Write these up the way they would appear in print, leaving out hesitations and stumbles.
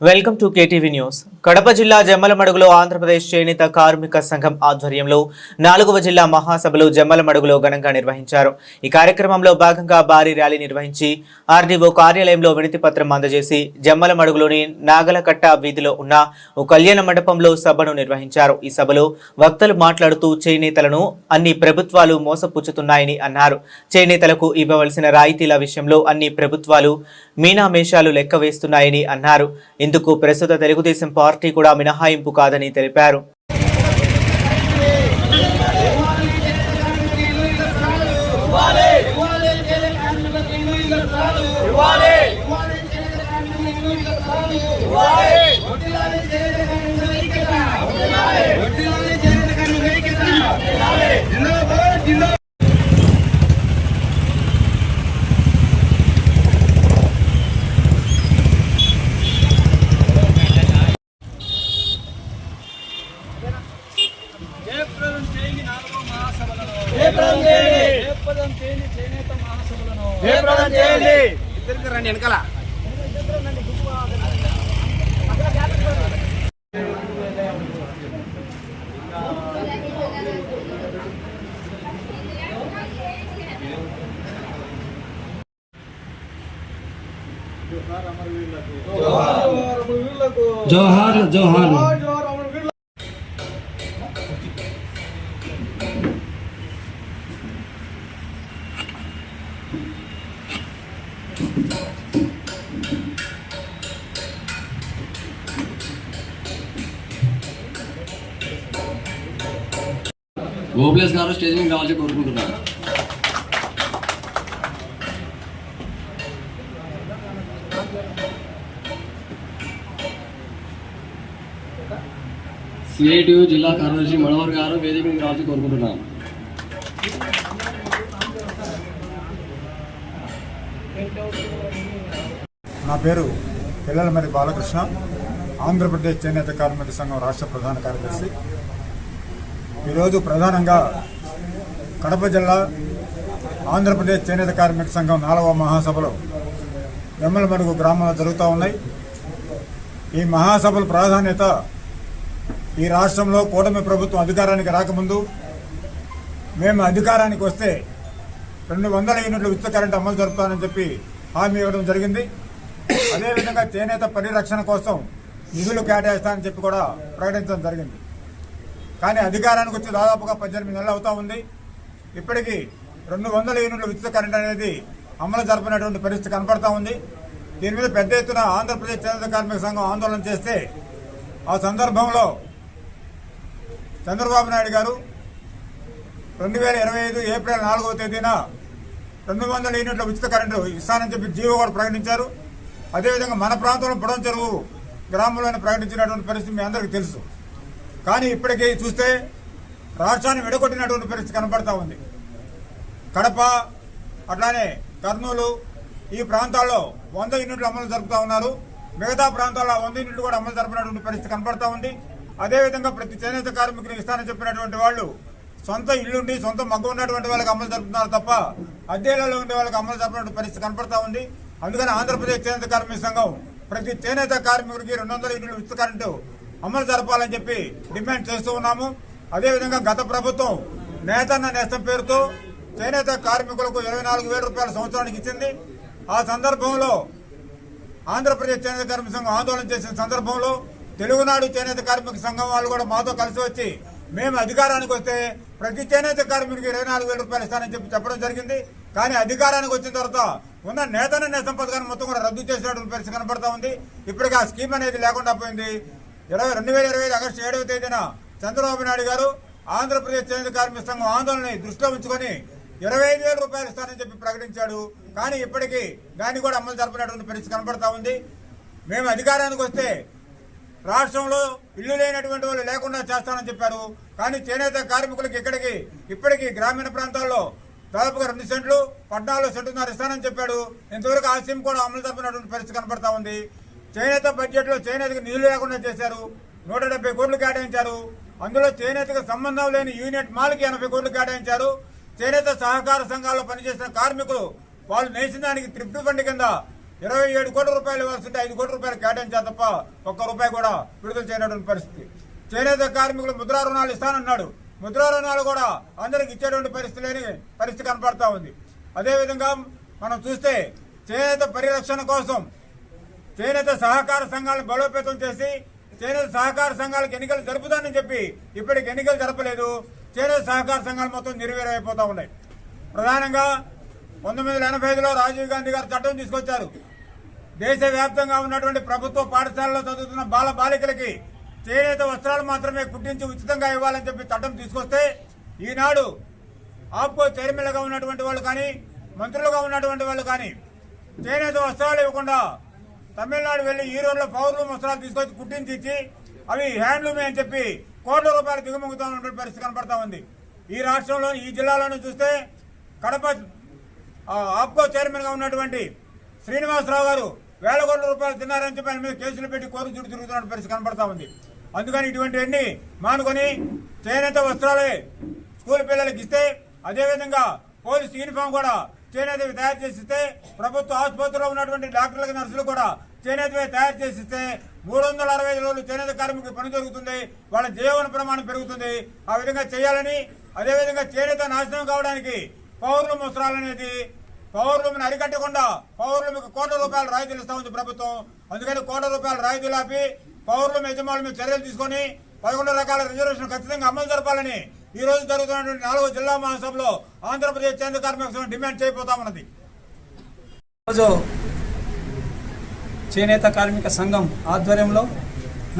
Welcome to KTV news. Kadapa జిల్లా జమ్మలమడుగులో ఆంధ్రప్రదేశ్ చేనేత కార్మిక సంఘం ఆధ్వర్యంలో 4వ జిల్లా మహాసభలు జమ్మలమడుగులో ఘనంగా నిర్వహించారు. ఈ కార్యక్రమంలో భాగంగా భారీ ర్యాలీ నిర్వహించి ఆర్డీఓ కార్యాలయంలో వినతి పత్రం అందజేసి జమ్మలమడుగులోని నాగలకట్ట వీధిలో ఉన్న ఓ కళ్యాణ మండపంలో సభను నిర్వహించారు. ఈ సభలో వక్తలు మాట్లాడుతూ చేనేతలను అన్ని ప్రభుత్వాలు మోసపుచ్చుతున్నాయని అన్నారు. చేనేతలకు ఇవ్వవలసిన రాయితీల విషయంలో అన్ని ప్రభుత్వాలు మీనామేషాలు లెక్క వేస్తున్నాయని అన్నారు. ఇందుకు ప్రస్తుత తెలుగుదేశం పార్టీ కూడా మినహాయింపు కాదని తెలిపారు. వెనకాల జోహార్ జోహార్ గోబ్లెస్ గారు స్టేజ్ మీద రావాలని కోరుకుంటున్నాను. సిఐటియు జిల్లా కార్యదర్శి మనోహర్ గారు వేదిక మీద రావాలని కోరుకుంటున్నాను. నా పేరు పిల్లలమరి బాలకృష్ణ, ఆంధ్రప్రదేశ్ చేనేత కార్మిక సంఘం రాష్ట్ర ప్రధాన కార్యదర్శి. ఈరోజు ప్రధానంగా కడప జిల్లా ఆంధ్రప్రదేశ్ చేనేత కార్మిక సంఘం 4వ మహాసభలు జమ్మలమడుగు గ్రామంలో జరుగుతూ ఉన్నాయి. ఈ మహాసభల ప్రాధాన్యత ఈ రాష్ట్రంలో కూటమి ప్రభుత్వం అధికారానికి రాకముందు మేము అధికారానికి వస్తే 200 యూనిట్ల ఉచిత కరెంటు అమలు జరుపుతానని చెప్పి హామీ ఇవ్వడం జరిగింది. అదేవిధంగా చేనేత పరిరక్షణ కోసం నిధులు కేటాయిస్తానని చెప్పి కూడా ప్రకటించడం జరిగింది. కానీ అధికారానికి వచ్చి దాదాపుగా 18 నెలలు అవుతా ఉంది. ఇప్పటికీ 200 యూనిట్ల ఉచిత కరెంట్ అనేది అమలు జరపనటువంటి పరిస్థితి కనపడతా ఉంది. దీని మీద పెద్ద ఎత్తున ఆంధ్రప్రదేశ్ చేనేత కార్మిక సంఘం ఆందోళన చేస్తే ఆ సందర్భంలో చంద్రబాబు నాయుడు గారు 2025 ఏప్రిల్ 4వ తేదీన 200 యూనిట్ల ఉచిత కరెంటు ఇస్తానని చెప్పి జీవో కూడా ప్రకటించారు. అదేవిధంగా మన ప్రాంతంలో బుడం చెరువు గ్రామంలోనే ప్రకటించినటువంటి పరిస్థితి మీ అందరికీ తెలుసు. కానీ ఇప్పటికీ చూస్తే రాష్ట్రాన్ని విడగొట్టినటువంటి పరిస్థితి కనపడతా ఉంది. కడప అట్లానే కర్నూలు ఈ ప్రాంతాల్లో 100 యూనిట్లు అమలు జరుపుతా ఉన్నారు. మిగతా ప్రాంతాల్లో 100 యూనిట్లు కూడా అమలు జరపనటువంటి పరిస్థితి కనపడతా ఉంది. అదేవిధంగా ప్రతి చేనేత కార్మికులు ఇస్తానని చెప్పినటువంటి వాళ్ళు సొంత ఇల్లుండి సొంత మగ్గు ఉన్నటువంటి వాళ్ళకి అమలు జరుపుతున్నారు తప్ప అద్దెలలో ఉండే వాళ్ళకి అమలు జరపనటువంటి పరిస్థితి కనపడతా ఉంది. అందుకని ఆంధ్రప్రదేశ్ చేనేత కార్మిక సంఘం ప్రతి చేనేత కార్మికుడికి 200 యూనిట్ల ఉచిత కరెంటు అమలు జరపాలని చెప్పి డిమాండ్ చేస్తూ ఉన్నాము. అదేవిధంగా గత ప్రభుత్వం నేతన్న నేస్తం పేరుతో చేనేత కార్మికులకు 24,000 రూపాయల సంవత్సరానికి ఇచ్చింది. ఆ సందర్భంలో ఆంధ్రప్రదేశ్ చేనేత కార్మిక సంఘం ఆందోళన చేసిన సందర్భంలో తెలుగునాడు చేనేత కార్మిక సంఘం వాళ్ళు కూడా మాతో కలిసి వచ్చి మేము అధికారానికి వస్తే ప్రతి చేనేత కార్మికుడికి 24,000 రూపాయలు ఇస్తానని చెప్పి చెప్పడం జరిగింది. కానీ అధికారానికి వచ్చిన తర్వాత ఉన్న నేతన్న నేస్తం పథకాన్ని మొత్తం కూడా రద్దు చేసినటువంటి పరిస్థితి కనపడతా ఉంది. ఇప్పటికీ ఆ స్కీమ్ అనేది లేకుండా పోయింది. 2025 ఆగస్టు 7వ తేదీన చంద్రబాబు నాయుడు గారు ఆంధ్రప్రదేశ్ చేనేత కార్మిక సంఘం ఆందోళనని దృష్టిలో ఉంచుకొని 25,000 రూపాయలు ఇస్తానని చెప్పి ప్రకటించాడు. కానీ ఇప్పటికీ దాన్ని కూడా అమలు జరపనటువంటి పరిస్థితి కనపడతా ఉంది. మేము అధికారానికి వస్తే రాష్ట్రంలో ఇల్లు లేనటువంటి వాళ్ళు లేకుండా చేస్తానని చెప్పారు. కానీ చేనేత కార్మికులకు ఇప్పటికీ గ్రామీణ ప్రాంతాల్లో దాదాపుగా 2 సెంట్లు 14 సెంటున్నర ఇస్తానని చెప్పాడు. ఇంతవరకు ఆ స్కీమ్ కూడా అమలు జరపనటువంటి పరిస్థితి కనపడతా ఉంది. చేనేత బడ్జెట్ లో చేనేతకు నిధులు లేకుండా చేశారు. 170 కోట్లు కేటాయించారు. అందులో చేనేతకు సంబంధం లేని యూనిట్ మాల్కి 80 కోట్లు కేటాయించారు. చేనేత సహకార సంఘాల్లో పనిచేసిన కార్మికులు వాళ్ళు నేసిన దానికి త్రిప్ట్ ఫండ్ కింద 27 కోట్ల రూపాయలు ఇవ్వాల్సింటే 5 కోట్ల రూపాయలు కేటాయించారు తప్ప ఒక్క రూపాయి కూడా విడుదల చేయనటువంటి పరిస్థితి. చేనేత కార్మికులు ముద్రా రుణాలు ఇస్తానన్నాడు. ముద్రా రుణాలు కూడా అందరికి ఇచ్చేటువంటి పరిస్థితి కనపడతా ఉంది. అదేవిధంగా మనం చూస్తే చేనేత పరిరక్షణ కోసం చేనేత సహకార సంఘాలను బలోపేతం చేసి చేనేత సహకార సంఘాలకు ఎన్నికలు జరుపుతానని చెప్పి ఇప్పటికి ఎన్నికలు జరపలేదు. చేనేత సహకార సంఘాలు మొత్తం నిర్వీర్యమైపోతా ఉన్నాయి. ప్రధానంగా 1985లో రాజీవ్ గాంధీ గారు చట్టం తీసుకొచ్చారు. దేశవ్యాప్తంగా ఉన్నటువంటి ప్రభుత్వ పాఠశాలలో చదువుతున్న బాలికలకి చేనేత వస్త్రాలు మాత్రమే కుట్టించి ఉచితంగా ఇవ్వాలని చెప్పి చట్టం తీసుకొస్తే ఈనాడు ఆప్కో చైర్మన్లుగా ఉన్నటువంటి వాళ్ళు కానీ మంత్రులుగా ఉన్నటువంటి వాళ్ళు కానీ చేనేత వస్త్రాలు ఇవ్వకుండా తమిళనాడు వెళ్లి ఈరోడ్లో పౌర్లూమ్ వస్త్రాలు తీసుకొచ్చి కుట్టించి ఇచ్చి అవి హ్యాండ్లూమే అని చెప్పి కోట్ల రూపాయలు దిగుమొగుతా ఉన్నటువంటి పరిస్థితి కనపడతా ఉంది. ఈ రాష్ట్రంలో ఈ జిల్లాలోనే చూస్తే కడప ఆప్కో చైర్మన్గా ఉన్నటువంటి శ్రీనివాసరావు గారు వేల కోట్ల రూపాయలు తిన్నారని చెప్పి ఆయన మీద కేసులు పెట్టి కోరు చుట్టూ తిరుగుతున్న పరిస్థితి కనపడతా ఉంది. అందుకని ఇటువంటివన్నీ మానుకొని చేనేత వస్త్రాలే స్కూల్ పిల్లలకి ఇస్తే, అదేవిధంగా పోలీస్ యూనిఫామ్ కూడా చేనేతవి తయారు చేసి ఇస్తే, ప్రభుత్వ ఆసుపత్రిలో ఉన్నటువంటి డాక్టర్లకు నర్సులు కూడా చేనేతవి తయారు చేసి ఇస్తే 365 రోజులు చేనేత కార్మికులకు పని జరుగుతుంది, వాళ్ళ జీవన ప్రమాణం పెరుగుతుంది. ఆ విధంగా చేయాలని, అదేవిధంగా చేనేత నాశనం కావడానికి పౌర్లూమ్ వస్త్రాలనేది పౌర్లూమిని అరికట్టకుండా పౌర్లూమికి కోట్ల రూపాయలు రాయితీలు ఇస్తా ఉంది ప్రభుత్వం. అందుకని కోట్ల రూపాయలు రాయితీలు ఆపి పౌర్లూమ్ యజమానుల మీద చర్యలు తీసుకొని 11 రకాల రిజర్వేషన్ ఖచ్చితంగా అమలు జరపాలని ఈ రోజు జరుగుతున్నటువంటి 4వ జిల్లా మహాసభలో ఆంధ్రప్రదేశ్ చేనేత కార్మిక సంఘం డిమాండ్ చేయబోతా ఉన్నది. ఈరోజు చేనేత కార్మిక సంఘం ఆధ్వర్యంలో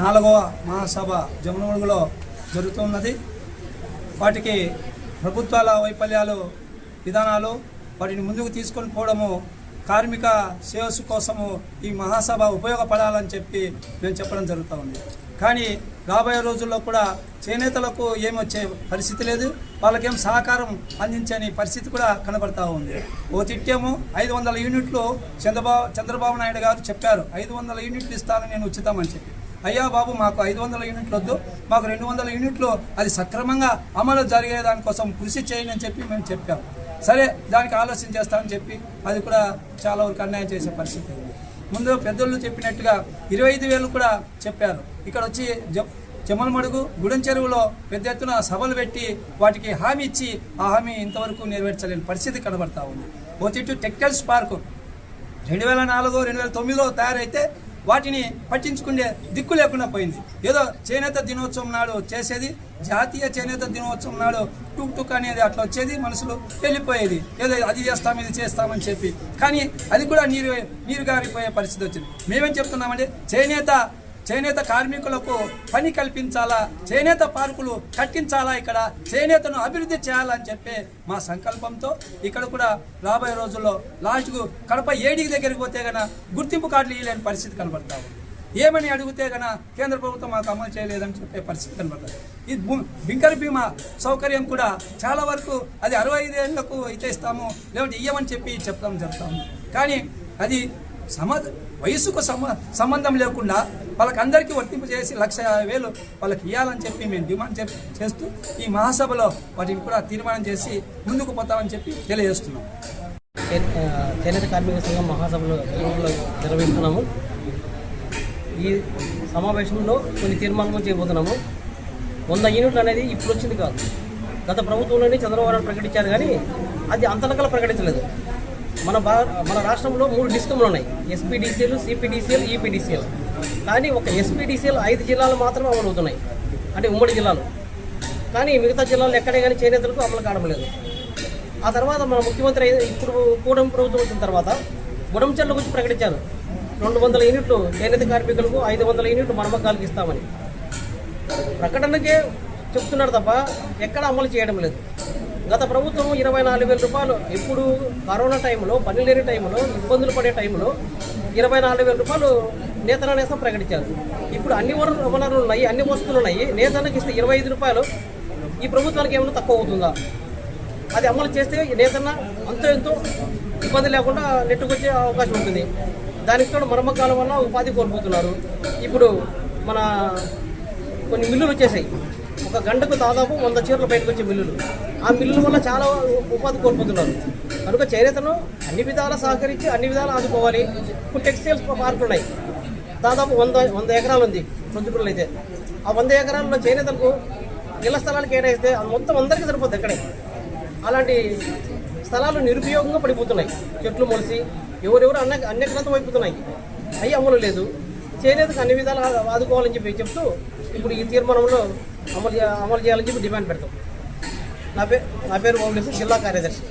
4వ మహాసభ జమ్మలమడుగులో జరుగుతున్నది. వాటికి ప్రభుత్వాల వైఫల్యాలు విధానాలు వాటిని ముందుకు తీసుకొని పోవడము, కార్మిక శ్రేయస్సు కోసము ఈ మహాసభ ఉపయోగపడాలని చెప్పి మేము చెప్పడం జరుగుతూ ఉంది. కానీ రాబోయే రోజుల్లో కూడా చేనేతలకు ఏమొచ్చే పరిస్థితి లేదు, వాళ్ళకేం సహకారం అందించని పరిస్థితి కూడా కనబడతా ఉంది. ఓ తిట్టేమో 500 యూనిట్లు చంద్రబాబు నాయుడు గారు చెప్పారు, 500 యూనిట్లు ఇస్తాను నేను ఉచితమని చెప్పి. అయ్యా బాబు, మాకు 500 యూనిట్లు వద్దు, మాకు 200 యూనిట్లు అది సక్రమంగా అమలు జరిగే దానికోసం కృషి చేయండి అని చెప్పి మేము చెప్పాము. సరే, దానికి ఆలోచన చేస్తామని చెప్పి అది కూడా చాలా వరకు అన్యాయం చేసే పరిస్థితి ఉంది. ముందు పెద్దోళ్ళు చెప్పినట్టుగా 25,000 కూడా చెప్పారు. ఇక్కడ వచ్చి జమ్మలమడుగు గుడెం చెరువులో పెద్ద ఎత్తున సభలు పెట్టి వాటికి హామీ ఇచ్చి ఆ హామీ ఇంతవరకు నెరవేర్చలేని పరిస్థితి కనబడతా ఉంది. ఓ తిట్టు టెక్స్టైల్స్ పార్కు 2004, 2009లో తయారైతే వాటిని పట్టించుకునే దిక్కు లేకుండా పోయింది. ఏదో చేనేత దినోత్సవం నాడు చేసేది, జాతీయ చేనేత దినోత్సవం నాడు టుక్ టుక్ అనేది అట్లా వచ్చేది, మనుషులు వెళ్ళిపోయేది, ఏదో అది చేస్తాం ఇది చేస్తామని చెప్పి. కానీ అది కూడా నీరు గారిపోయే పరిస్థితి వచ్చింది. మేమేం చెప్తున్నామంటే చేనేత కార్మికులకు పని కల్పించాలా, చేనేత పార్కులు కట్టించాలా, ఇక్కడ చేనేతను అభివృద్ధి చేయాలని చెప్పి మా సంకల్పంతో ఇక్కడ కూడా రాబోయే రోజుల్లో లాస్ట్కు కడప ఏడికి దగ్గరికి పోతే గన గుర్తింపు కార్డులు ఇవ్వలేని పరిస్థితి కనబడతా ఉంది. ఏమని అడిగితే గన కేంద్ర ప్రభుత్వం మాకు అమలు చేయలేదని చెప్పే పరిస్థితి కనబడుతుంది. ఈ బింకర్ బీమా సౌకర్యం కూడా చాలా వరకు అది 65 ఏళ్లకు అయితే ఇస్తాము, లేదంటే ఇయ్యమని చెప్పి చెప్పడం జరుగుతుంది. కానీ అది వయసుకు సంబంధం లేకుండా వాళ్ళకందరికీ వర్తింపు చేసి 1,50,000 వాళ్ళకి ఇవ్వాలని చెప్పి మేము డిమాండ్ చేస్తూ ఈ మహాసభలో వాటిని కూడా తీర్మానం చేసి ముందుకు పోతామని చెప్పి తెలియజేస్తున్నాం. చేనేత కార్మిక సంఘం మహాసభలో నిర్వహిస్తున్నాము. ఈ సమావేశంలో కొన్ని తీర్మానాలు చేయబోతున్నాము. 100 యూనిట్లు అనేది ఇప్పుడు వచ్చింది కాదు, గత ప్రభుత్వంలోనే చంద్రబాబు నాయుడు ప్రకటించారు, కానీ అది అంతలకలా ప్రకటించలేదు. మన రాష్ట్రంలో 3 డిస్కంలు ఉన్నాయి, ఎస్పీడీసీఎల్, సిపిడిసిఎల్, ఈపీడీసీఎల్. కానీ ఒక ఎస్పీడీసీఎల్ 5 జిల్లాలు మాత్రమే అమలు అవుతున్నాయి, అంటే ఉమ్మడి జిల్లాలు. కానీ మిగతా జిల్లాలో ఎక్కడే కానీ చేనేతలకు అమలు కావడం లేదు. ఆ తర్వాత మన ముఖ్యమంత్రి ఇప్పుడు కూటమి ప్రభుత్వం వచ్చిన తర్వాత గుడంచెర్ల గురించి ప్రకటించారు, 200 యూనిట్లు చేనేత కార్మికులకు, 500 యూనిట్లు మరమ్మకాలకు ఇస్తామని ప్రకటనకే చెప్తున్నారు తప్ప ఎక్కడ అమలు చేయడం లేదు. గత ప్రభుత్వం 24,000 రూపాయలు, ఇప్పుడు కరోనా టైంలో, పని లేని టైంలో, ఇబ్బందులు పడే టైంలో 24,000 రూపాయలు నేతన్న నేస్తం ప్రకటించారు. ఇప్పుడు అన్ని వనరులు ఉన్నాయి, అన్ని వస్తువులు ఉన్నాయి, నేతన్నకి ఇస్తే 25 రూపాయలు ఈ ప్రభుత్వానికి ఏమైనా తక్కువ అవుతుందా? అది అమలు చేస్తే నేతన్న అంతో ఎంతో ఇబ్బంది లేకుండా నెట్టుకొచ్చే అవకాశం ఉంటుంది. దానికి కూడా మరమ్మకాల వల్ల ఉపాధి కోల్పోతున్నారు. ఇప్పుడు మన కొన్ని మిల్లులు వచ్చేసాయి, ఒక గంటకు దాదాపు 100 చీరలు బయటకు వచ్చే మిల్లులు. ఆ మిల్లుల వల్ల చాలా ఉపాధి కోల్పోతున్నారు. కనుక చేనేతను అన్ని విధాలా సహకరించి అన్ని విధాలా ఆదుకోవాలి. ఇప్పుడు టెక్స్టైల్స్ పార్కులు ఉన్నాయి, దాదాపు 100 ఎకరాలు ఉంది ప్రొద్దుటూరులో. అయితే ఆ 100 ఎకరాల్లో చేనేతలకు ఇళ్ల స్థలాలు కేటాయిస్తే అది మొత్తం అందరికీ సరిపోతుంది అక్కడే. అలాంటి స్థలాలు నిరుపయోగంగా పడిపోతున్నాయి, చెట్లు మొలిసి ఎవరెవరు అన్యగ్రంథం అయిపోతున్నాయి. అవి అమలు లేదు. చేనేతకు అన్ని విధాలు ఆదుకోవాలని చెప్తూ ఇప్పుడు ఈ తీర్మానంలో అమలు చేయాలని చెప్పి డిమాండ్ పెడతాం. నా పేరు ఓవలేసి జిల్లా కార్యదర్శి.